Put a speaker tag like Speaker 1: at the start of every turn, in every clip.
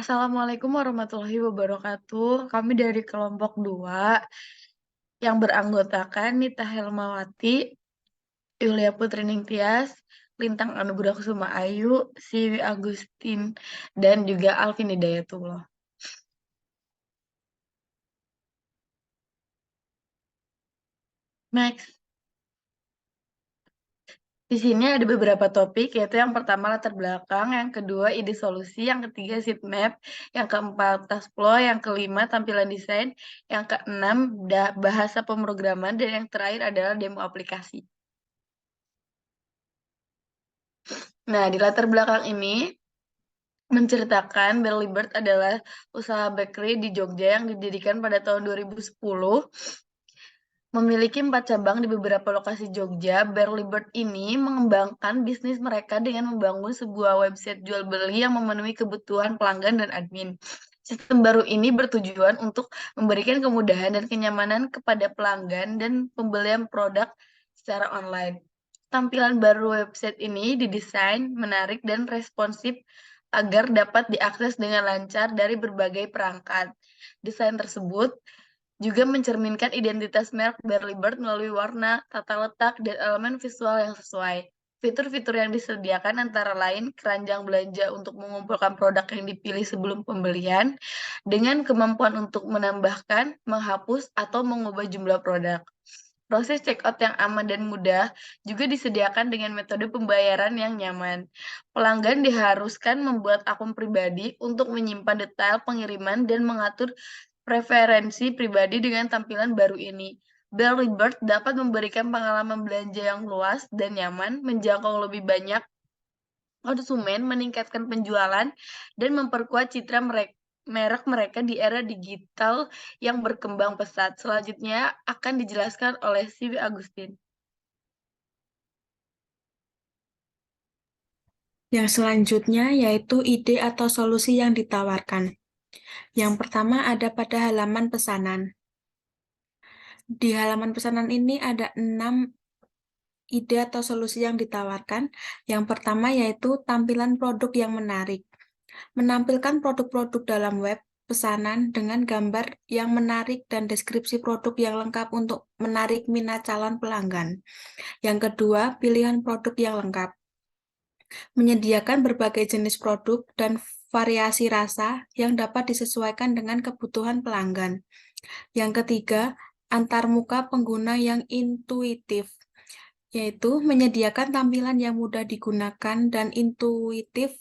Speaker 1: Assalamualaikum warahmatullahi wabarakatuh. Kami dari kelompok 2 yang beranggotakan Nita Helmawati, Yulia Putri Ningtyas, Lintang Anugrah Kusuma Ayu, Siwi Agustin, dan juga Alvin Hidayatullah. Next. Di sini ada beberapa topik, yaitu yang pertama latar belakang, yang kedua ide solusi, yang ketiga seed map, yang keempat task flow, yang kelima tampilan desain, yang keenam bahasa pemrograman, dan yang terakhir adalah demo aplikasi. Nah, di latar belakang ini menceritakan Barley Bird adalah usaha bakery di Jogja yang didirikan pada tahun 2010. Memiliki 4 cabang di beberapa lokasi Jogja, Barley Bird ini mengembangkan bisnis mereka dengan membangun sebuah website jual beli yang memenuhi kebutuhan pelanggan dan admin. Sistem baru ini bertujuan untuk memberikan kemudahan dan kenyamanan kepada pelanggan dan pembelian produk secara online. Tampilan baru website ini didesain menarik dan responsif agar dapat diakses dengan lancar dari berbagai perangkat. Desain tersebut juga mencerminkan identitas merek Barley Bird melalui warna, tata letak, dan elemen visual yang sesuai. Fitur-fitur yang disediakan antara lain keranjang belanja untuk mengumpulkan produk yang dipilih sebelum pembelian, dengan kemampuan untuk menambahkan, menghapus, atau mengubah jumlah produk. Proses checkout yang aman dan mudah juga disediakan dengan metode pembayaran yang nyaman. Pelanggan diharuskan membuat akun pribadi untuk menyimpan detail pengiriman dan mengatur preferensi pribadi dengan tampilan baru ini. Barley Bird dapat memberikan pengalaman belanja yang luas dan nyaman, menjangkau lebih banyak konsumen, meningkatkan penjualan, dan memperkuat citra merek mereka di era digital yang berkembang pesat. Selanjutnya akan dijelaskan oleh Siwi Agustin.
Speaker 2: Yang selanjutnya yaitu ide atau solusi yang ditawarkan. Yang pertama ada pada halaman pesanan. Di halaman pesanan ini ada 6 ide atau solusi yang ditawarkan. Yang pertama yaitu tampilan produk yang menarik. Menampilkan produk-produk dalam web pesanan dengan gambar yang menarik dan deskripsi produk yang lengkap untuk menarik minat calon pelanggan. Yang kedua, pilihan produk yang lengkap. Menyediakan berbagai jenis produk dan variasi rasa yang dapat disesuaikan dengan kebutuhan pelanggan. Yang ketiga, antarmuka pengguna yang intuitif, yaitu menyediakan tampilan yang mudah digunakan dan intuitif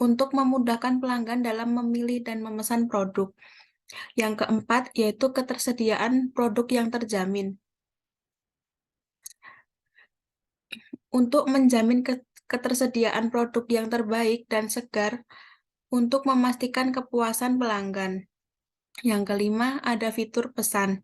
Speaker 2: untuk memudahkan pelanggan dalam memilih dan memesan produk. Yang keempat, yaitu ketersediaan produk yang terjamin. Untuk menjamin ketersediaan produk yang terbaik dan segar untuk memastikan kepuasan pelanggan. Yang kelima, ada fitur pesan.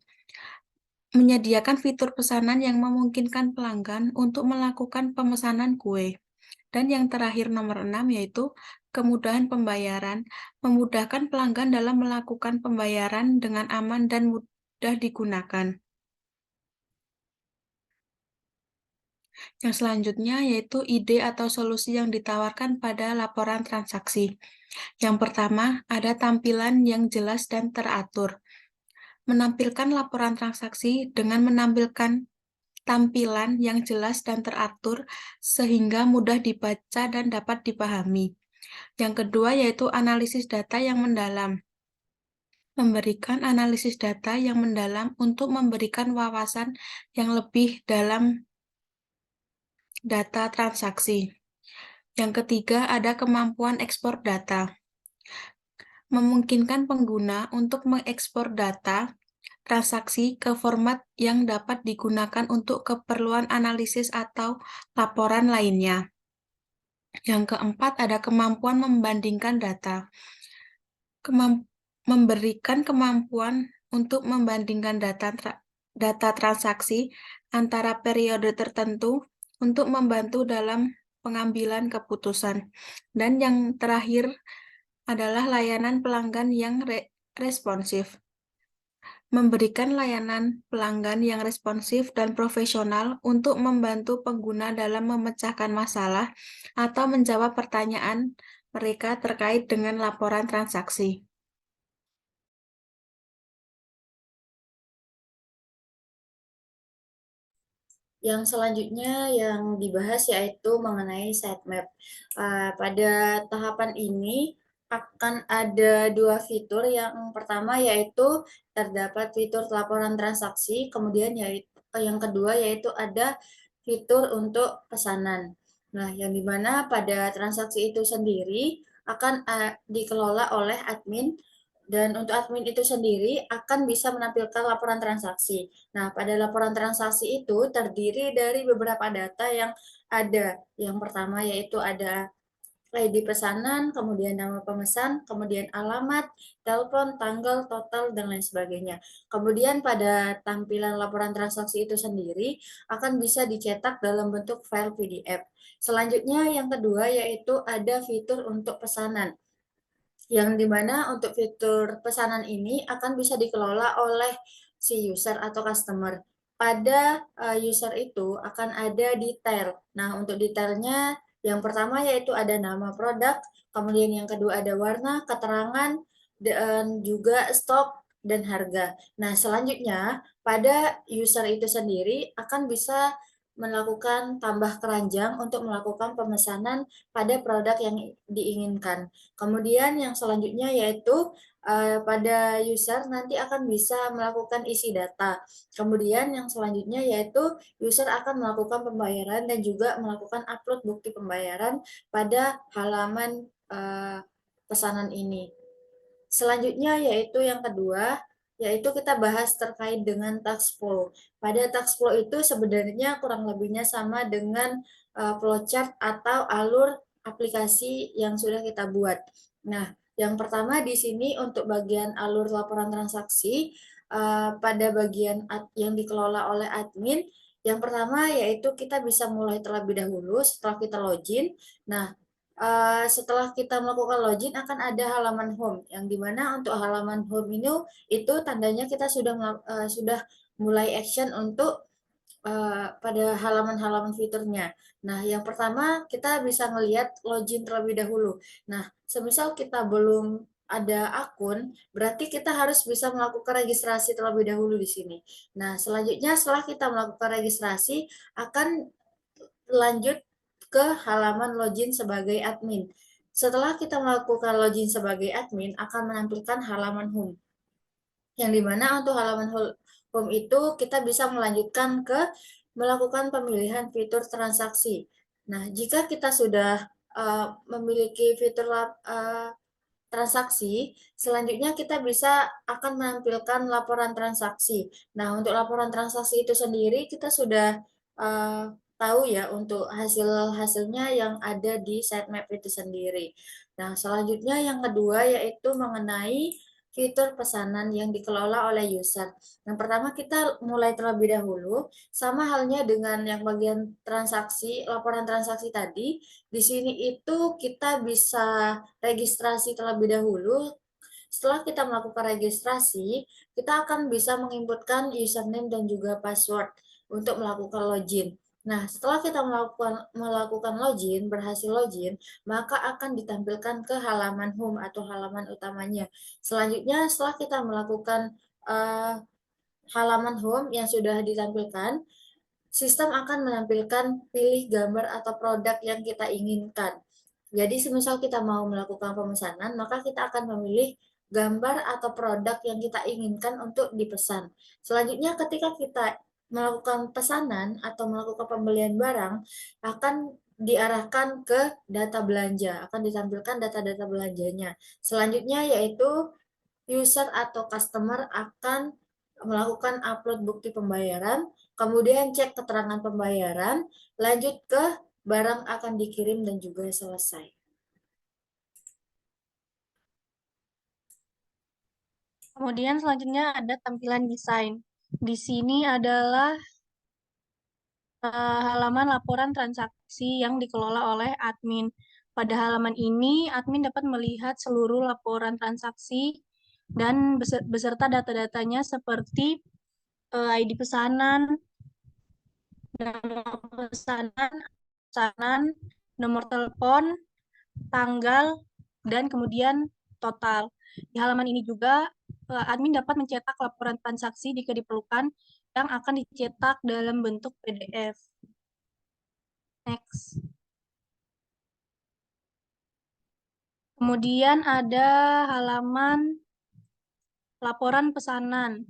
Speaker 2: Menyediakan fitur pesanan yang memungkinkan pelanggan untuk melakukan pemesanan kue. Dan yang terakhir nomor 6 yaitu kemudahan pembayaran, memudahkan pelanggan dalam melakukan pembayaran dengan aman dan mudah digunakan. Yang selanjutnya yaitu ide atau solusi yang ditawarkan pada laporan transaksi. Yang pertama, ada tampilan yang jelas dan teratur. Menampilkan laporan transaksi dengan menampilkan tampilan yang jelas dan teratur sehingga mudah dibaca dan dapat dipahami. Yang kedua yaitu analisis data yang mendalam. Memberikan analisis data yang mendalam untuk memberikan wawasan yang lebih dalam data transaksi. Yang ketiga ada kemampuan ekspor data. Memungkinkan pengguna untuk mengekspor data transaksi ke format yang dapat digunakan untuk keperluan analisis atau laporan lainnya. Yang keempat ada kemampuan membandingkan data. Memberikan kemampuan untuk membandingkan data transaksi antara periode tertentu untuk membantu dalam pengambilan keputusan. Dan yang terakhir adalah layanan pelanggan yang responsif. Memberikan layanan pelanggan yang responsif dan profesional untuk membantu pengguna dalam memecahkan masalah atau menjawab pertanyaan mereka terkait dengan laporan transaksi.
Speaker 3: Yang selanjutnya yang dibahas yaitu mengenai sitemap. Pada tahapan ini akan ada dua fitur. Yang pertama yaitu terdapat fitur laporan transaksi, kemudian yang kedua yaitu ada fitur untuk pesanan. Nah, yang dimana pada transaksi itu sendiri akan dikelola oleh admin, dan untuk admin itu sendiri akan bisa menampilkan laporan transaksi. Nah, pada laporan transaksi itu terdiri dari beberapa data yang ada. Yang pertama yaitu ada ID pesanan, kemudian nama pemesan, kemudian alamat, telepon, tanggal, total, dan lain sebagainya. Kemudian pada tampilan laporan transaksi itu sendiri akan bisa dicetak dalam bentuk file PDF. Selanjutnya yang kedua yaitu ada fitur untuk pesanan, yang dimana untuk fitur pesanan ini akan bisa dikelola oleh si user atau customer. Pada user itu akan ada detail. Nah, untuk detailnya yang pertama yaitu ada nama produk, kemudian yang kedua ada warna, keterangan, dan juga stok dan harga. Nah, selanjutnya pada user itu sendiri akan bisa melakukan tambah keranjang untuk melakukan pemesanan pada produk yang diinginkan. Kemudian yang selanjutnya yaitu pada user nanti akan bisa melakukan isi data. Kemudian yang selanjutnya yaitu user akan melakukan pembayaran dan juga melakukan upload bukti pembayaran pada halaman pesanan ini. Selanjutnya yaitu yang kedua, yaitu kita bahas terkait dengan task flow. Pada task flow itu sebenarnya kurang lebihnya sama dengan flowchart atau alur aplikasi yang sudah kita buat. Nah, yang pertama di sini untuk bagian alur laporan transaksi, pada bagian yang dikelola oleh admin, yang pertama yaitu kita bisa mulai terlebih dahulu setelah kita login. Nah, setelah kita melakukan login akan ada halaman home, yang dimana untuk halaman home ini itu tandanya kita sudah mulai action untuk pada halaman-halaman fiturnya. Nah, yang pertama kita bisa melihat login terlebih dahulu. Nah, semisal kita belum ada akun, berarti kita harus bisa melakukan registrasi terlebih dahulu di sini. Nah, selanjutnya setelah kita melakukan registrasi akan lanjut ke halaman login sebagai admin. Setelah kita melakukan login sebagai admin, akan menampilkan halaman home. Yang dimana untuk halaman home itu kita bisa melanjutkan ke melakukan pemilihan fitur transaksi. Nah, jika kita sudah memiliki fitur transaksi, selanjutnya kita bisa akan menampilkan laporan transaksi. Nah, untuk laporan transaksi itu sendiri kita sudah tahu ya untuk hasil-hasilnya yang ada di sitemap itu sendiri. Nah, selanjutnya yang kedua yaitu mengenai fitur pesanan yang dikelola oleh user. Yang pertama kita mulai terlebih dahulu, sama halnya dengan yang bagian transaksi, laporan transaksi tadi. Di sini itu kita bisa registrasi terlebih dahulu. Setelah kita melakukan registrasi, kita akan bisa menginputkan username dan juga password untuk melakukan login. Nah, setelah kita melakukan login, berhasil login, maka akan ditampilkan ke halaman home atau halaman utamanya. Selanjutnya, setelah kita melakukan halaman home yang sudah ditampilkan, sistem akan menampilkan pilih gambar atau produk yang kita inginkan. Jadi, semisal kita mau melakukan pemesanan, maka kita akan memilih gambar atau produk yang kita inginkan untuk dipesan. Selanjutnya, ketika kita melakukan pesanan atau melakukan pembelian barang, akan diarahkan ke data belanja, akan ditampilkan data-data belanjanya. Selanjutnya yaitu user atau customer akan melakukan upload bukti pembayaran, kemudian cek keterangan pembayaran, lanjut ke barang akan dikirim dan juga selesai.
Speaker 4: Kemudian selanjutnya ada tampilan desain. Di sini adalah halaman laporan transaksi yang dikelola oleh admin. Pada halaman ini, admin dapat melihat seluruh laporan transaksi dan beserta data-datanya seperti ID pesanan, nama pesanan, nomor telepon, tanggal, dan kemudian total. Di halaman ini juga admin dapat mencetak laporan transaksi jika diperlukan yang akan dicetak dalam bentuk PDF. Next. Kemudian ada halaman laporan pesanan.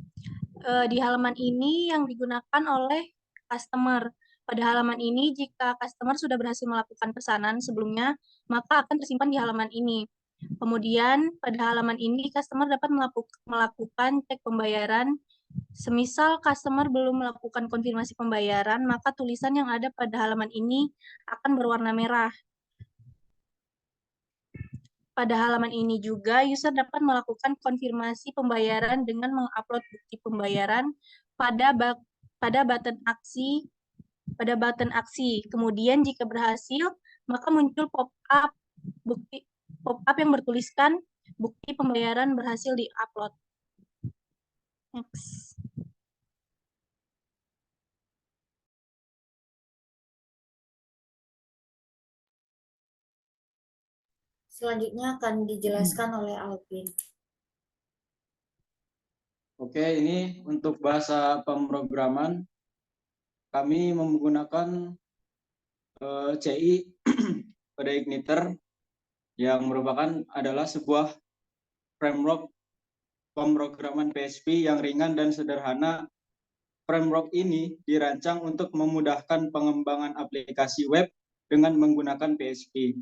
Speaker 4: Di halaman ini yang digunakan oleh customer. Pada halaman ini, jika customer sudah berhasil melakukan pesanan sebelumnya, maka akan tersimpan di halaman ini. Kemudian, pada halaman ini, customer dapat melakukan cek pembayaran. Semisal customer belum melakukan konfirmasi pembayaran, maka tulisan yang ada pada halaman ini akan berwarna merah. Pada halaman ini juga, user dapat melakukan konfirmasi pembayaran dengan mengupload bukti pembayaran pada button aksi. Kemudian jika berhasil, maka muncul pop-up yang bertuliskan bukti pembayaran berhasil di-upload. Next.
Speaker 3: Selanjutnya akan dijelaskan oleh Alvin.
Speaker 5: Oke, ini untuk bahasa pemrograman kami menggunakan CI pada Igniter yang merupakan adalah sebuah framework pemrograman PHP yang ringan dan sederhana. Framework ini dirancang untuk memudahkan pengembangan aplikasi web dengan menggunakan PHP.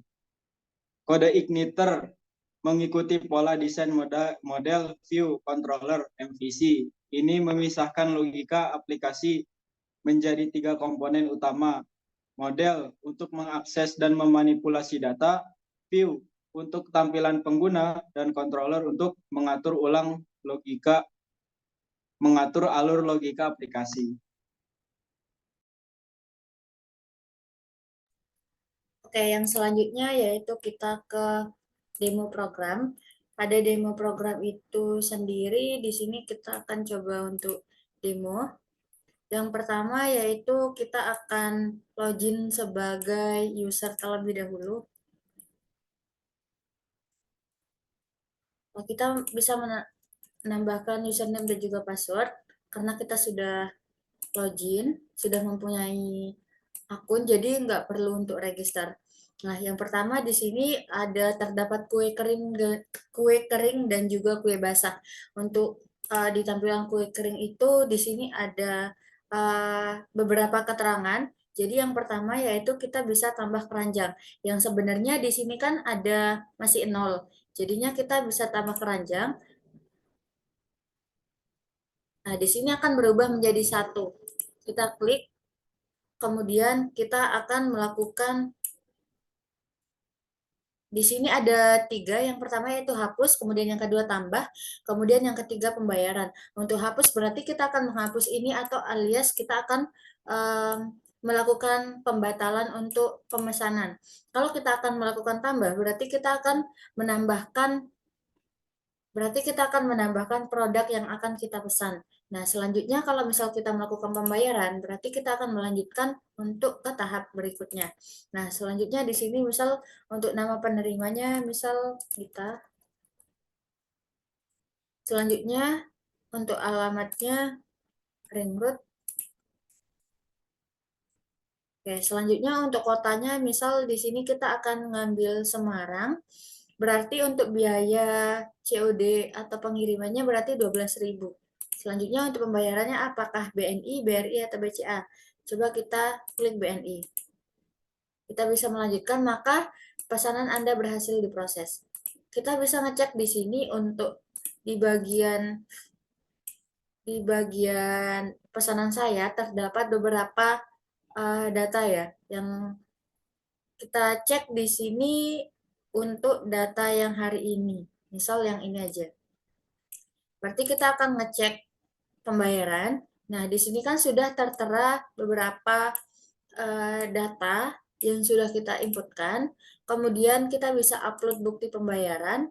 Speaker 5: Kode Igniter mengikuti pola desain model View Controller MVC. Ini memisahkan logika aplikasi menjadi 3 komponen utama. Model untuk mengakses dan memanipulasi data, View untuk tampilan pengguna, dan controller untuk mengatur alur logika aplikasi.
Speaker 3: Oke, yang selanjutnya yaitu kita ke demo program. Pada demo program itu sendiri, di sini kita akan coba untuk demo. Yang pertama yaitu kita akan login sebagai user terlebih dahulu. Kita bisa menambahkan username dan juga password karena kita sudah login, sudah mempunyai akun, jadi nggak perlu untuk register. Nah, yang pertama di sini terdapat kue kering dan juga kue basah. Untuk di tampilan kue kering itu di sini ada beberapa keterangan. Jadi yang pertama yaitu kita bisa tambah keranjang. Yang sebenarnya di sini kan ada masih 0. Jadinya kita bisa tambah keranjang. Nah, di sini akan berubah menjadi 1. Kita klik, kemudian kita akan melakukan, di sini ada 3, yang pertama yaitu hapus, kemudian yang kedua tambah, kemudian yang ketiga pembayaran. Untuk hapus berarti kita akan menghapus ini atau alias kita akan melakukan pembatalan untuk pemesanan. Kalau kita akan melakukan tambah, berarti kita akan menambahkan produk yang akan kita pesan. Nah, selanjutnya kalau misal kita melakukan pembayaran, berarti kita akan melanjutkan untuk ke tahap berikutnya. Nah, selanjutnya di sini misal untuk nama penerimanya, misal kita. Selanjutnya untuk alamatnya Ring Road. Oke, selanjutnya untuk kotanya, misal di sini kita akan ngambil Semarang. Berarti untuk biaya COD atau pengirimannya berarti 12.000. Selanjutnya untuk pembayarannya apakah BNI, BRI, atau BCA? Coba kita klik BNI. Kita bisa melanjutkan, maka pesanan Anda berhasil diproses. Kita bisa ngecek di sini untuk di bagian pesanan saya terdapat beberapa data ya, yang kita cek di sini untuk data yang hari ini. Misal yang ini aja. Berarti kita akan ngecek pembayaran. Nah, di sini kan sudah tertera beberapa data yang sudah kita inputkan. Kemudian kita bisa upload bukti pembayaran.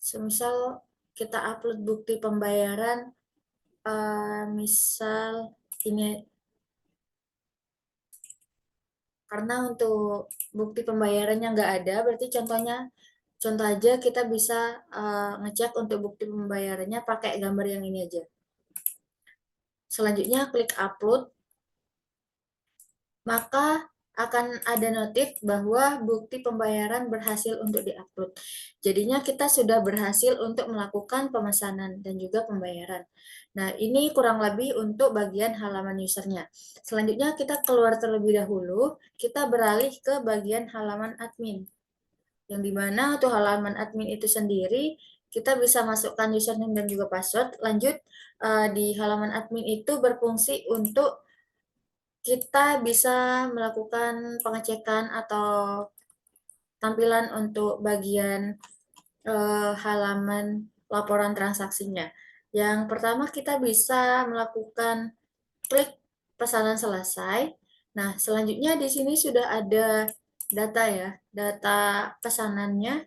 Speaker 3: Semisal kita upload bukti pembayaran, misal ini Karena untuk bukti pembayarannya nggak ada, berarti contoh aja kita bisa ngecek untuk bukti pembayarannya pakai gambar yang ini aja. Selanjutnya klik upload, maka akan ada notif bahwa bukti pembayaran berhasil untuk diupload. Jadinya kita sudah berhasil untuk melakukan pemesanan dan juga pembayaran. Nah, ini kurang lebih untuk bagian halaman usernya. Selanjutnya kita keluar terlebih dahulu, kita beralih ke bagian halaman admin. Yang dimana untuk halaman admin itu sendiri, kita bisa masukkan username dan juga password. Lanjut, di halaman admin itu berfungsi untuk kita bisa melakukan pengecekan atau tampilan untuk bagian halaman laporan transaksinya. Yang pertama kita bisa melakukan klik pesanan selesai. Nah, selanjutnya di sini sudah ada data ya, data pesanannya,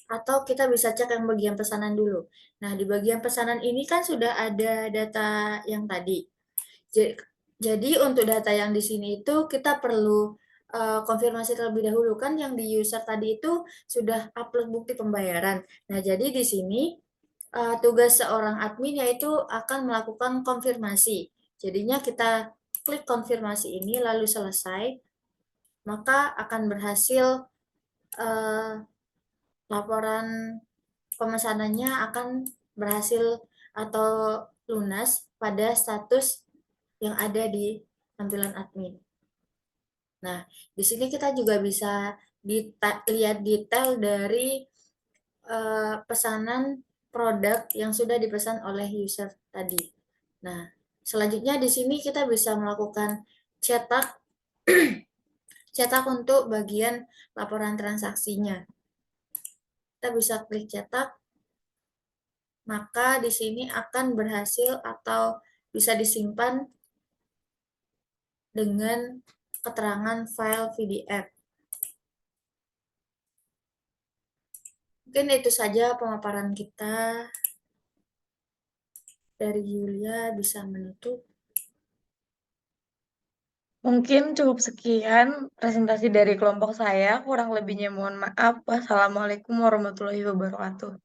Speaker 3: atau kita bisa cek yang bagian pesanan dulu. Nah, di bagian pesanan ini kan sudah ada data yang tadi. Jadi untuk data yang di sini itu kita perlu konfirmasi terlebih dahulu, kan yang di user tadi itu sudah upload bukti pembayaran. Nah, jadi di sini tugas seorang admin yaitu akan melakukan konfirmasi. Jadinya kita klik konfirmasi ini lalu selesai, maka akan berhasil laporan pemesanannya akan berhasil atau lunas pada status yang ada di tampilan admin. Nah, di sini kita juga bisa lihat detail dari pesanan produk yang sudah dipesan oleh user tadi. Nah, selanjutnya di sini kita bisa melakukan cetak cetak untuk bagian laporan transaksinya. Kita bisa klik cetak, maka di sini akan berhasil atau bisa disimpan dengan keterangan file PDF. Mungkin itu saja pemaparan kita. Dari Yulia bisa menutup.
Speaker 1: Mungkin cukup sekian presentasi dari kelompok saya. Kurang lebihnya mohon maaf. Wassalamualaikum warahmatullahi wabarakatuh.